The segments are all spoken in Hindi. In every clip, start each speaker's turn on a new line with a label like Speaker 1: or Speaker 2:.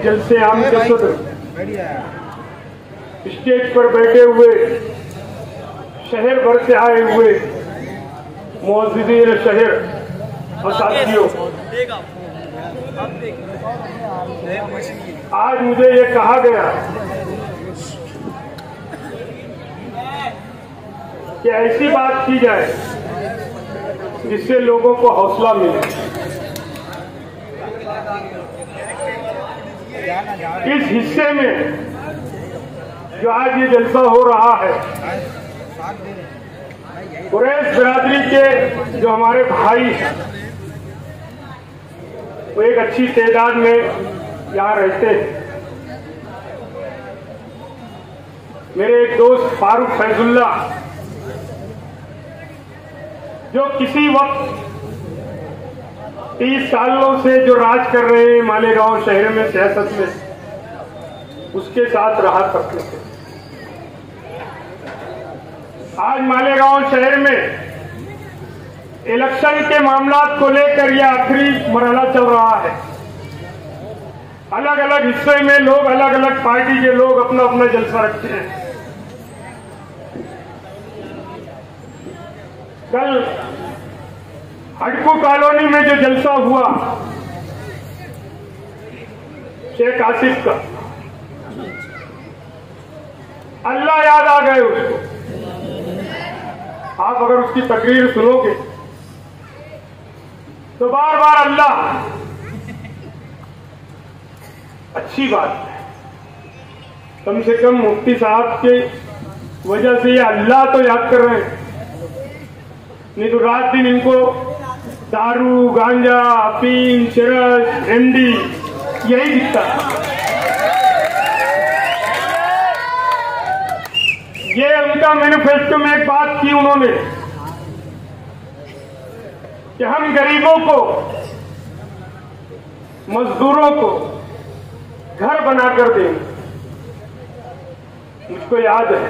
Speaker 1: जलसे आम के सदर स्टेज पर बैठे हुए शहर भर से आए हुए मुअज़्ज़िज़ीन शहर और साथियों, आज मुझे ये कहा गया कि ऐसी बात की जाए जिससे लोगों को हौसला मिले। इस हिस्से में जो आज ये जलसा हो रहा है, कुरैश बिरादरी के जो हमारे भाई हैं वो एक अच्छी तादाद में यहाँ रहते हैं। मेरे एक दोस्त फारूक फैजुल्ला जो किसी वक्त 30 सालों से जो राज कर रहे हैं मालेगांव शहर में सियासत में, उसके साथ रहा करते थे। आज मालेगांव शहर में इलेक्शन के मामलात को लेकर यह आखिरी मरहला चल रहा है। अलग अलग हिस्से में लोग, अलग अलग पार्टी के लोग अपना अपना जलसा रखते हैं। कल हडकू कॉलोनी में जो जलसा हुआ शेख आसिफ का, अल्लाह याद आ गए उसको। आप अगर उसकी तकरीर सुनोगे तो बार बार अल्लाह, अच्छी बात है। कम से कम मुफ्ती साहब के वजह से ये अल्लाह तो याद कर रहे हैं, नहीं तो रात दिन इनको दारू, गांजा, अफीम, चरस, एमडी यही दिखता। ये उनका मैनिफेस्टो में एक बात की उन्होंने कि हम गरीबों को, मजदूरों को घर बनाकर देंगे। मुझको याद है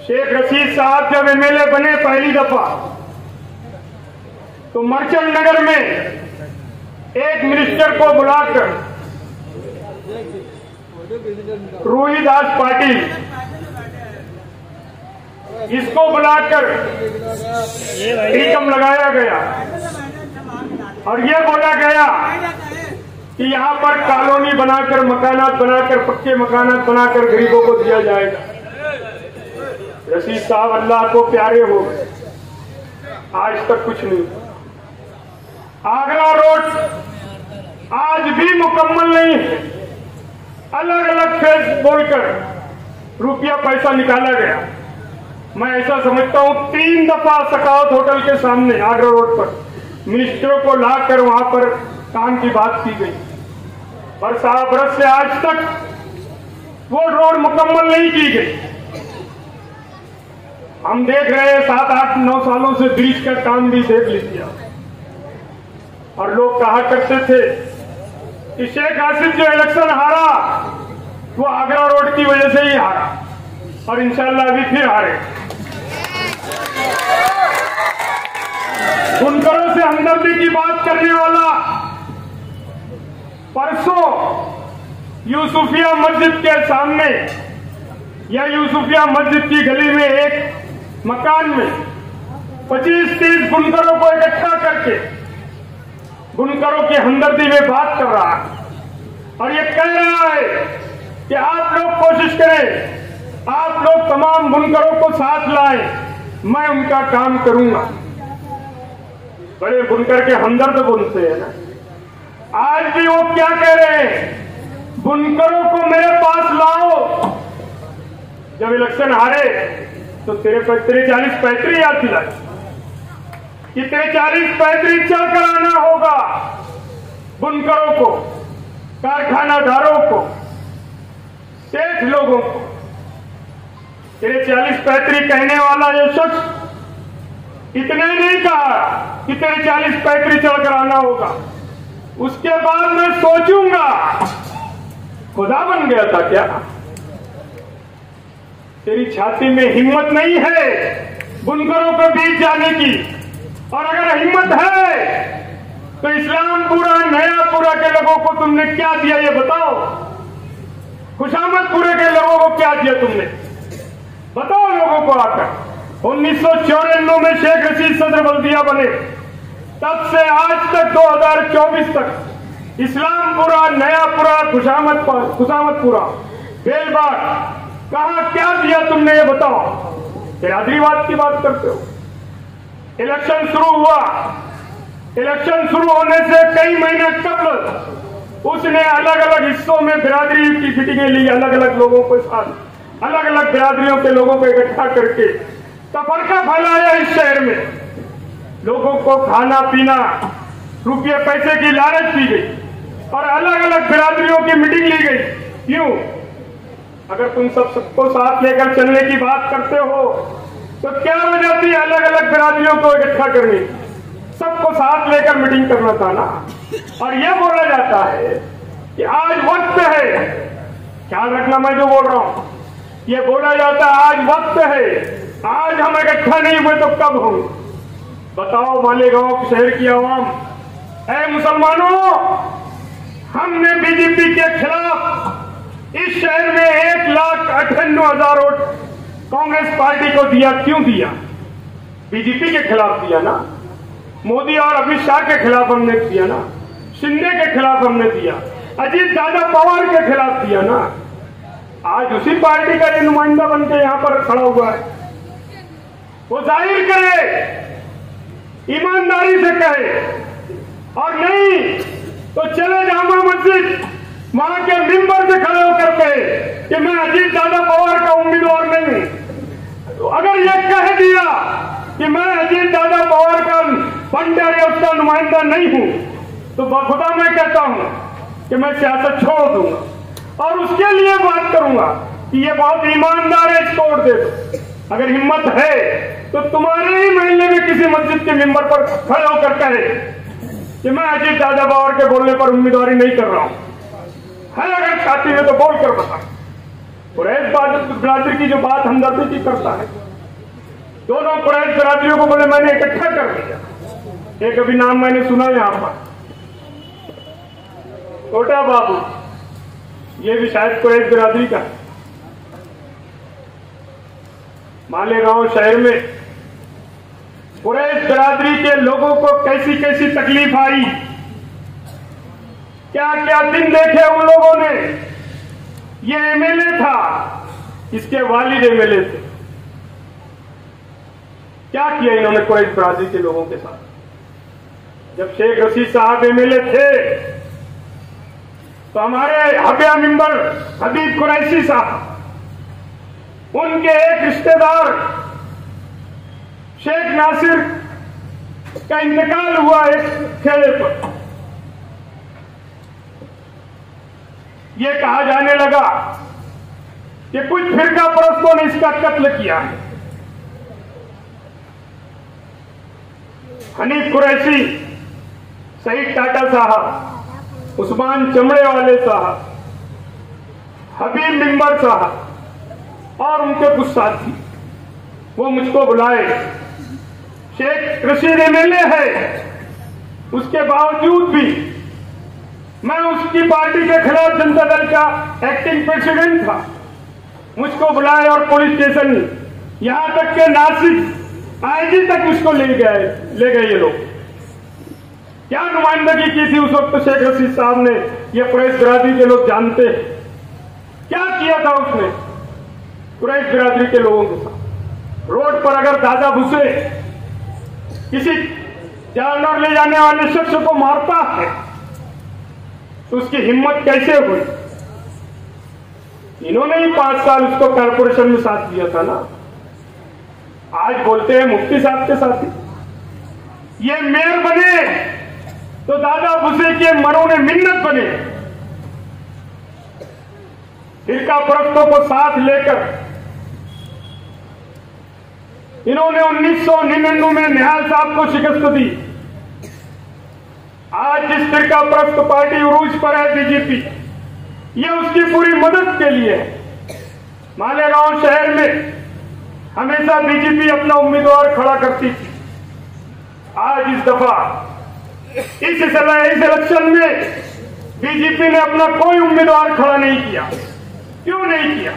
Speaker 1: शेख रशीद साहब जब एमएलए बने पहली दफा, तो मर्चेंट नगर में एक मिनिस्टर को बुलाकर रोहिदास पाटिल, इसको बुलाकर टीकम लगाया गया और ये बोला गया कि यहाँ पर कॉलोनी बनाकर, मकानात बनाकर, पक्के मकानात बनाकर गरीबों को दिया जाएगा। रशीद साहब अल्लाह को प्यारे हो गए, आज तक कुछ नहीं। आगरा रोड आज भी मुकम्मल नहीं है। अलग अलग फेज बोलकर रुपया पैसा निकाला गया। मैं ऐसा समझता हूं 3 दफा सकावत होटल के सामने आगरा रोड पर मिनिस्टरों को लाकर वहां पर काम की बात की गई, पर 7 बरस से आज तक वो रोड मुकम्मल नहीं की गई। हम देख रहे हैं 7, 8, 9 सालों से ब्रिज का काम भी देख लीजिए। और लोग कहा करते थे कि शेख आसिफ जो इलेक्शन हारा वो आगरा रोड की वजह से ही हारा, और इंशाल्लाह अभी फिर हारे। बुनकरों से हमदर्दी की बात करने वाला परसों यूसुफिया मस्जिद के सामने या यूसुफिया मस्जिद की गली में एक मकान में 25-30 बुनकरों को इकट्ठा करके बुनकरों की हमदर्दी में बात कर रहा है और ये कह रहा है कि आप लोग कोशिश करें, आप लोग तमाम बुनकरों को साथ लाएं, मैं उनका काम करूंगा। बड़े बुनकर के हमदर्द बुनते हैं ना। आज भी वो क्या कह रहे हैं, बुनकरों को मेरे पास लाओ। जब इलेक्शन हारे तो तेरे 40-35 याद दिलाए कि तेरे 40-35 चल कर आना होगा। बुनकरों को, कारखानादारों को, सेठ लोगों को, तेरे 40-35 कहने वाला ये शख्स इतने नहीं कहा कि तेरे 40-35 चलकर आना होगा। उसके बाद मैं सोचूंगा खुदा बन गया था क्या? तेरी छाती में हिम्मत नहीं है बुनकरों के बीच जाने की, और अगर हिम्मत है तो इस्लामपुरा नयापुरा के लोगों को तुमने क्या दिया ये बताओ। खुशामदपुरे के लोगों को क्या दिया तुमने बताओ लोगों को आकर। 1994 में शेख रशीद सदर बल्दिया बने, तब से आज तक 2024 तक इस्लामपुरा नयापुरा खुशामदपुरा बेलबाग कहां क्या दिया तुमने ये बताओ। बिरादरीवाद की बात करते हो। इलेक्शन शुरू हुआ, इलेक्शन शुरू होने से कई महीने कबल उसने अलग अलग हिस्सों में बिरादरी की मीटिंगें ली, अलग अलग लोगों के साथ अलग अलग बिरादरियों के लोगों को इकट्ठा करके तफरका फैलाया इस शहर में। लोगों को खाना पीना, रुपये पैसे की लालच दी गई और अलग अलग बिरादरियों की मीटिंग ली गई। क्यों? अगर तुम सबको साथ लेकर चलने की बात करते हो तो क्या वजह थी अलग अलग बिरादरियों को इकट्ठा करने? सबको साथ लेकर मीटिंग करना था ना। और यह बोला जाता है कि आज वक्त है, ख्याल रखना मैं जो बोल रहा हूं, यह बोला जाता है आज वक्त है। आज हम इकट्ठा नहीं हुए तो कब होंगे बताओ। मालेगांव शहर की आवाम, ऐ मुसलमानों, हमने बीजेपी के खिलाफ इस शहर में 1,98,000 वोट कांग्रेस पार्टी को दिया। क्यों दिया? बीजेपी के खिलाफ दिया ना, मोदी और अमित शाह के खिलाफ हमने दिया ना, शिंदे के खिलाफ हमने दिया, अजीत दादा पवार के खिलाफ दिया ना। आज उसी पार्टी का ये नुमाइंदा बनकर यहां पर खड़ा हुआ है। वो जाहिर करे, ईमानदारी से कहे, और नहीं तो चले जामा मस्जिद वहां के मिंबर से खड़े होकर कहे कि मैं अजीत दादा पवार का उम्मीदवार नहीं। तो अगर यह कह दिया कि मैं अजीत दादा पवार का फंडर या उसका नुमाइंदा नहीं हूं तो बखुदा मैं कहता हूं कि मैं सियासत छोड़ दूंगा और उसके लिए बात करूंगा कि ये बहुत ईमानदार है, इसको वोट दे दो। अगर हिम्मत है तो तुम्हारे ही महल्ले में किसी मस्जिद के मिंबर पर खड़े होकर कहे कि मैं अजीत दादा पवार के बोलने पर उम्मीदवारी नहीं कर रहा हूं। है अगर छाती में तो बोल कर बता। कुरैश बिरादरी की जो बात हमदर्दी की करता है, दोनों कुरैश बिरादरियों को बोले मैंने इकट्ठा कर दिया। एक अभी नाम मैंने सुना यहां पर, छोटा बाबू, ये भी शायद कुरैश बिरादरी का। मालेगांव शहर में कुरैश बिरादरी के लोगों को कैसी कैसी तकलीफ आई, क्या क्या दिन देखे उन लोगों ने। ये एमएलए था, इसके वालिद एमएलए थे। क्या किया इन्होंने कुरैश बिरादरी के लोगों के साथ? जब शेख रशीद साहब एमएलए थे तो हमारे हबिया मिंबर हबीब कुरैशी साहब, उनके एक रिश्तेदार शेख नासिर का इंतकाल हुआ एक खेड़े पर। यह कहा जाने लगा कि कुछ फिरका परस्तों ने इसका कत्ल किया है। हनीफ कुरैशी, सईद टाटा साहब, उस्मान चमड़े वाले साहब, हबीब मिंबर साहब और उनके कुछ साथी, वो मुझको बुलाए। शेख रशीद एमएलए है, उसके बावजूद भी मैं उसकी पार्टी के खिलाफ जनता दल का एक्टिंग प्रेसिडेंट था। मुझको बुलाए और पुलिस स्टेशन, यहां तक के नासिक आईजी तक मुझको ले गए ये लोग। क्या नुमाइंदगी की थी उस वक्त शेख रशीद साहब ने, ये कुरैश बिरादरी के लोग जानते हैं। क्या किया था उसने कुरैश बिरादरी के लोगों के साथ? रोड पर अगर दादा भूसे किसी जानवर ले जाने वाले शख्स को मारता है तो उसकी हिम्मत कैसे हुई? इन्होंने ही 5 साल उसको कारपोरेशन में साथ दिया था ना। आज बोलते हैं मुफ्ती साहब के साथी। ये मेयर बने तो दादा भूसे के मरों ने मिन्नत बने। फिरका परस्तों को साथ लेकर इन्होंने 1999 में निहाल साहब को शिकस्त दी। आज जिस फिरका परस्त पार्टी उरूज पर है बीजेपी, ये उसकी पूरी मदद के लिए है। मालेगांव शहर में हमेशा बीजेपी अपना उम्मीदवार खड़ा करती थी। आज इस दफा इस इलेक्शन में बीजेपी ने अपना कोई उम्मीदवार खड़ा नहीं किया। क्यों नहीं किया?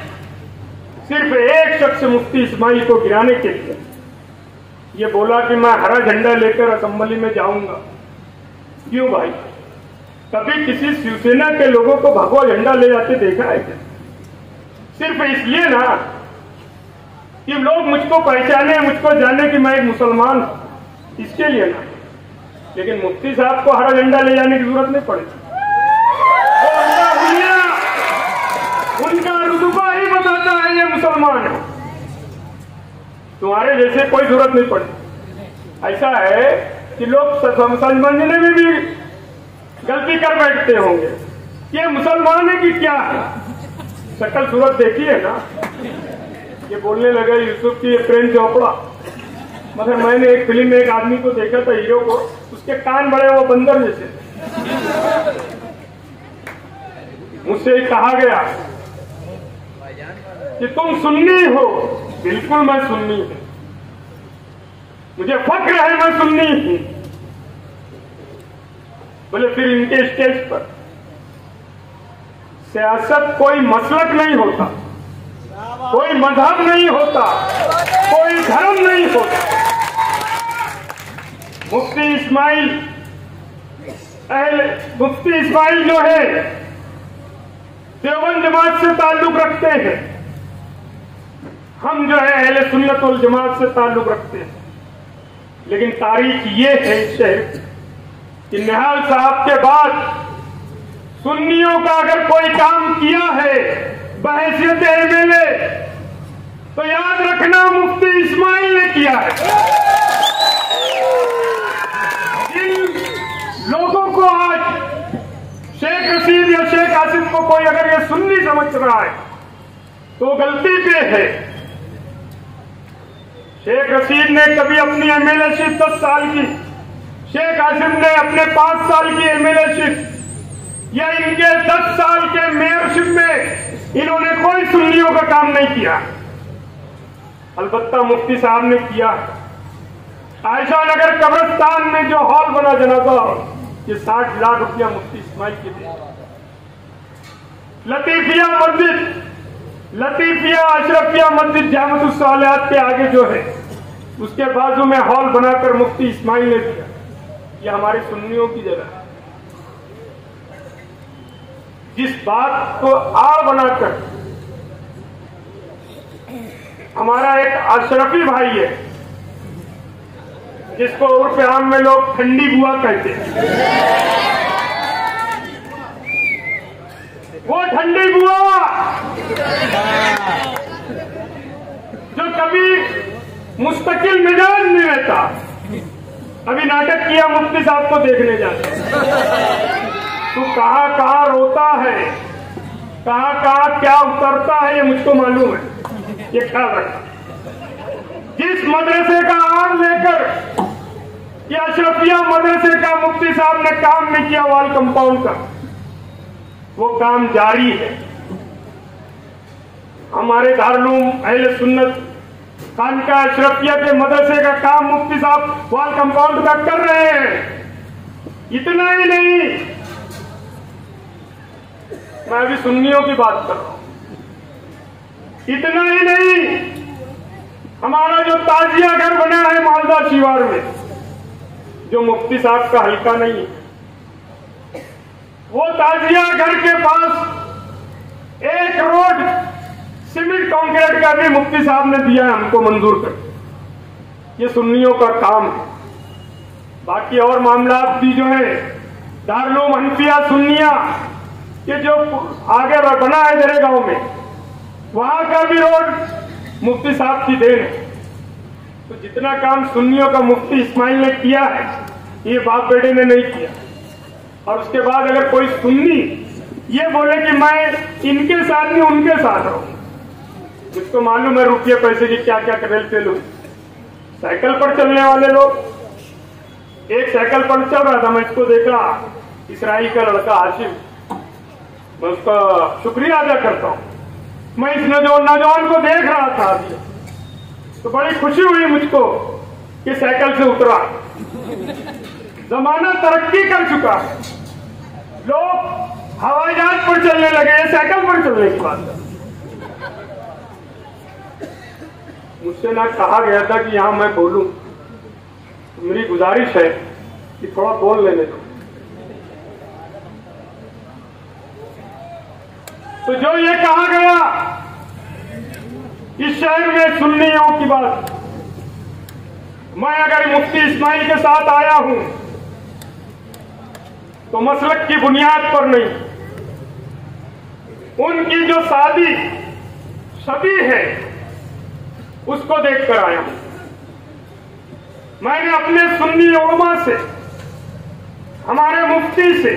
Speaker 1: सिर्फ एक शख्स मुफ्ती इस्माइल को गिराने के लिए ये बोला कि मैं हरा झंडा लेकर असेंबली में जाऊंगा। क्यों भाई? कभी किसी शिवसेना के लोगों को भगवा झंडा ले जाते देखा है क्या? सिर्फ इसलिए ना कि लोग मुझको पहचाने, मुझको जाने कि मैं एक मुसलमान हूं, इसके लिए ना। लेकिन मुफ्ती साहब को हरा झंडा ले जाने की जरूरत नहीं पड़ेगी। उनका रुतबा ही बताता है ये मुसलमान है। तुम्हारे जैसे कोई जरूरत नहीं पड़ती। ऐसा है कि लोग समझने में भी गलती कर बैठते होंगे, ये मुसलमान है कि क्या है। शक्ल सूरत देखी है ना। ये बोलने लगा यूसुफ की प्रेम चोपड़ा। मगर मैंने एक फिल्म में एक आदमी को देखा था, हीरो को, उसके कान बड़े वो बंदर जैसे। मुझसे कहा गया कि तुम सुन्नी हो। बिल्कुल मैं सुन्नी हूं, मुझे फक्र है मैं सुन्नी हूं। बोले फिर इनके स्टेज पर सियासत कोई मसलक नहीं होता, कोई मजहब नहीं होता, कोई धर्म नहीं होता। मुफ्ती इस्माइल जो है देवबंद जमात से ताल्लुक रखते हैं। हम जो है अहले सुन्नत वल जमात से ताल्लुक रखते हैं। लेकिन तारीख ये है इस शहर कि निहाल साहब के बाद सुन्नियों का अगर कोई काम किया है बहैसियत एमएलए, तो याद रखना मुफ्ती इस्माइल ने किया है। जिन लोगों को आज शेख रशीद या शेख आसिफ को कोई अगर ये सुन्नी समझ रहा है तो गलती पे है। शेख रशीद ने कभी अपनी एमएलएशिप 10 साल की, शेख आसिफ ने अपने 5 साल की एमएलएशिप या इनके 10 साल के मेयरशिप में इन्होंने कोई सुन्नियों का काम नहीं किया। अलबत्ता मुफ्ती साहब ने किया। आयशा नगर कब्रिस्तान में जो हॉल बना जनाजा, ये 60 लाख रुपया मुफ्ती इस्माइल के दिए। लतीफिया अशरफिया मस्जिद जामतुस सालिहात के आगे जो है उसके बाजू में हॉल बनाकर मुफ्ती इस्माइल ने दिया। ये हमारे सुन्नियों की जगह है। जिस बात को आड़ बनाकर हमारा एक अशरफी भाई है जिसको उर्फ आम में लोग ठंडी बुआ कहते हैं, वो ठंडी बुआ जो कभी मुस्तकिल मिजाज में रहता, अभी नाटक किया मुफ्ती साहब को देखने जाते। तू कहां कहां रोता है, कहां कहां क्या उतरता है, ये मुझको मालूम है। ये ख्याल रखना। जिस मदरसे का आड़ लेकर ये अशरफिया मदरसे का मुफ्ती साहब ने काम नहीं किया वाल कंपाउंड का, वो काम जारी है। हमारे दारुल अहले सुन्नत खानका अशरफिया के मदरसे का काम मुफ्ती साहब वाल कंपाउंड का कर रहे हैं। इतना ही नहीं, मैं अभी सुन्नियों की बात कर रहा हूं। इतना ही नहीं, हमारा जो ताजिया घर बना है मालदा शिवार में, जो मुफ्ती साहब का हल्का नहीं है, वो ताजिया घर के पास एक रोड सीमेंट कंक्रीट का भी मुफ्ती साहब ने दिया है हमको मंजूर कर। ये सुन्नियों का काम है। बाकी और मामला भी जो है दारुल हनफिया सुन्निया ये जो आगे बना है दरेगांव में, वहां का भी रोड मुफ्ती साहब की देन है। तो जितना काम सुन्नियों का मुफ्ती इस्माइल ने किया है, ये बाप बेटे ने नहीं किया। और उसके बाद अगर कोई सुन्नी ये बोले कि मैं इनके साथ नहीं उनके साथ रहूं, मुझको मालूम है रुपये पैसे की क्या क्या करेलते लोग। साइकिल पर चलने वाले लोग, एक साइकिल पर चल रहा था, मैं इसको देखा, इसराइल का लड़का हाशिम, मैं उसका शुक्रिया अदा करता हूं। मैं इस नौजवान को देख रहा था अभी, तो बड़ी खुशी हुई मुझको कि साइकिल से उतरा। जमाना तरक्की कर चुका है, लोग हवाई जहाज पर चलने लगे, साइकिल पर चलने की बात है। मुझसे ना कहा गया था कि यहां मैं बोलूं, तो मेरी गुजारिश है कि थोड़ा बोल लेने दो। तो जो ये कहा गया इस शहर में सुन्नियों की बात, मैं अगर मुफ्ती इस्माइल के साथ आया हूं तो मसलक की बुनियाद पर नहीं, उनकी जो सादी छवि है उसको देखकर आया हूं। मैंने अपने सुन्नी उलमा से, हमारे मुफ्ती से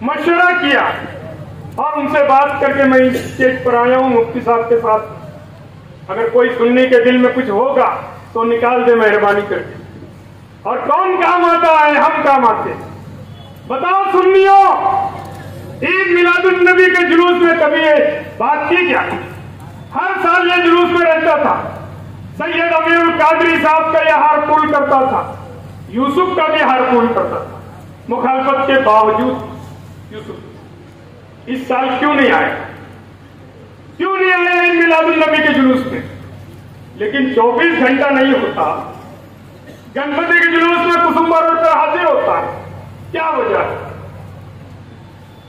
Speaker 1: मशवरा किया और उनसे बात करके मैं इस स्टेज पर आया हूं। मुफ्ती साहब के साथ अगर कोई सुन्नी के दिल में कुछ होगा तो निकाल दे मेहरबानी करके। और कौन काम आता है? हम काम आते हैं। बताओ सुन्नियों, ईद मिलादुन नबी के जुलूस में कभी ये बात की क्या? हर साल ये जुलूस में रहता था। सैयद अमीरुल कादरी साहब का यह हार पुल करता था, यूसुफ का भी हार पुल करता था, मुखालफत के बावजूद। यूसुफ इस साल क्यों नहीं आया? क्यों नहीं आया ईद मिलादुन नबी के जुलूस में? लेकिन 24 घंटा नहीं होता, गणपति के जुलूस में कुसुम्बा रोड पर हाजिर होता है। क्या वजह है?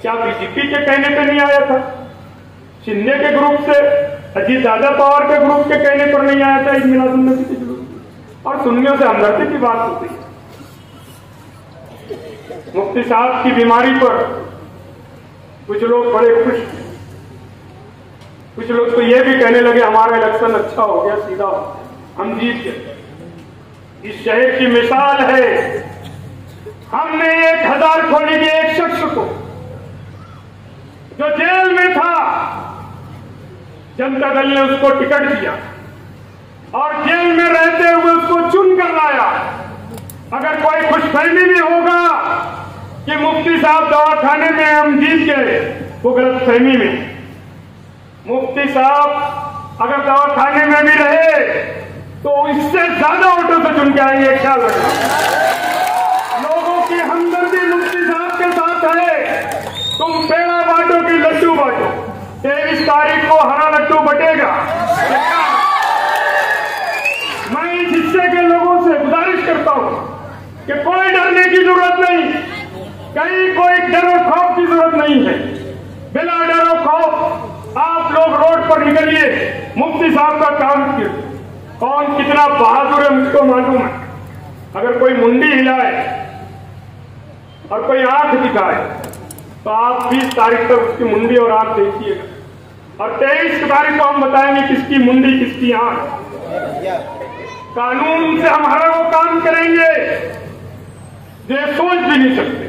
Speaker 1: क्या बीजेपी के कहने पे नहीं आया था? शिंदे के ग्रुप से, अजीत दादा पवार के ग्रुप के कहने पर नहीं आया था ईद मिलादुन नबी के जुलूस में? और सुन्नियों से हमदर्दी की बात होती है। मुफ्ती साहब की बीमारी पर कुछ लोग बड़े खुश, कुछ लोग तो ये भी कहने लगे हमारा इलेक्शन अच्छा हो गया, सीधा हो गया, हम जीत गए। इस शहर की मिसाल है, हमने 1000 खोली के एक शख्स को जो जेल में था, जनता दल ने उसको टिकट दिया और जेल में रहते हुए उसको चुन कर लाया। अगर कोई खुशफहमी भी होगा कि मुफ्ती साहब दवाखाने में हम जीत गए, वो गलत फहमी में। मुफ्ती साहब अगर दवाखाने में भी रहे तो इससे ज्यादा वोटों से चुन के आएंगे, ख्याल रखना। लोगों की हमदर्दी मुफ्ती साहब के साथ है। तुम पेड़ा बांटो कि लड्डू बांटो, 23 तारीख को हरा लड्डू बटेगा। मैं इस हिस्से के लोगों से गुजारिश करता हूं कि कोई डरने की जरूरत नहीं, कहीं कोई डर और खौफ की जरूरत नहीं है। बिना डर और खौफ आप लोग रोड पर निकलिए, मुफ्ती साहब का काम कीजिए। कौन कितना बहादुर है मुझको मालूम है। अगर कोई मुंडी हिलाए और कोई आंख दिखाए तो आप 20 तारीख तक उसकी मुंडी और आंख देखिएगा, और 23 तारीख को हम बताएंगे किसकी मुंडी किसकी आंख। कानून से हम हर वो काम करेंगे जो सोच भी नहीं सकते।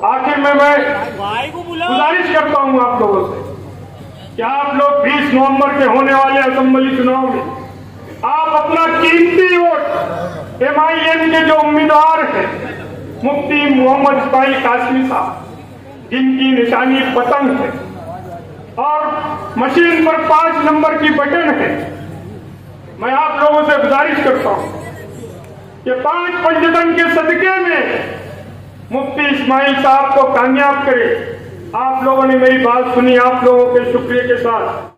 Speaker 1: आखिर में मैं गुजारिश करता हूं आप लोगों से कि आप लोग 20 नवंबर के होने वाले असेंबली चुनाव में आप अपना कीमती वोट MIM के जो उम्मीदवार हैं, मुफ्ती मोहम्मद इस्माइल कासमी साहब, जिनकी निशानी पतंग है और मशीन पर 5 नंबर की बटन है, मैं आप लोगों से गुजारिश करता हूं कि 5 पंचतन के सदके में मुफ्ती इस्माइल साहब को कामयाब करें। आप लोगों ने मेरी बात सुनी, आप लोगों के शुक्रिया के साथ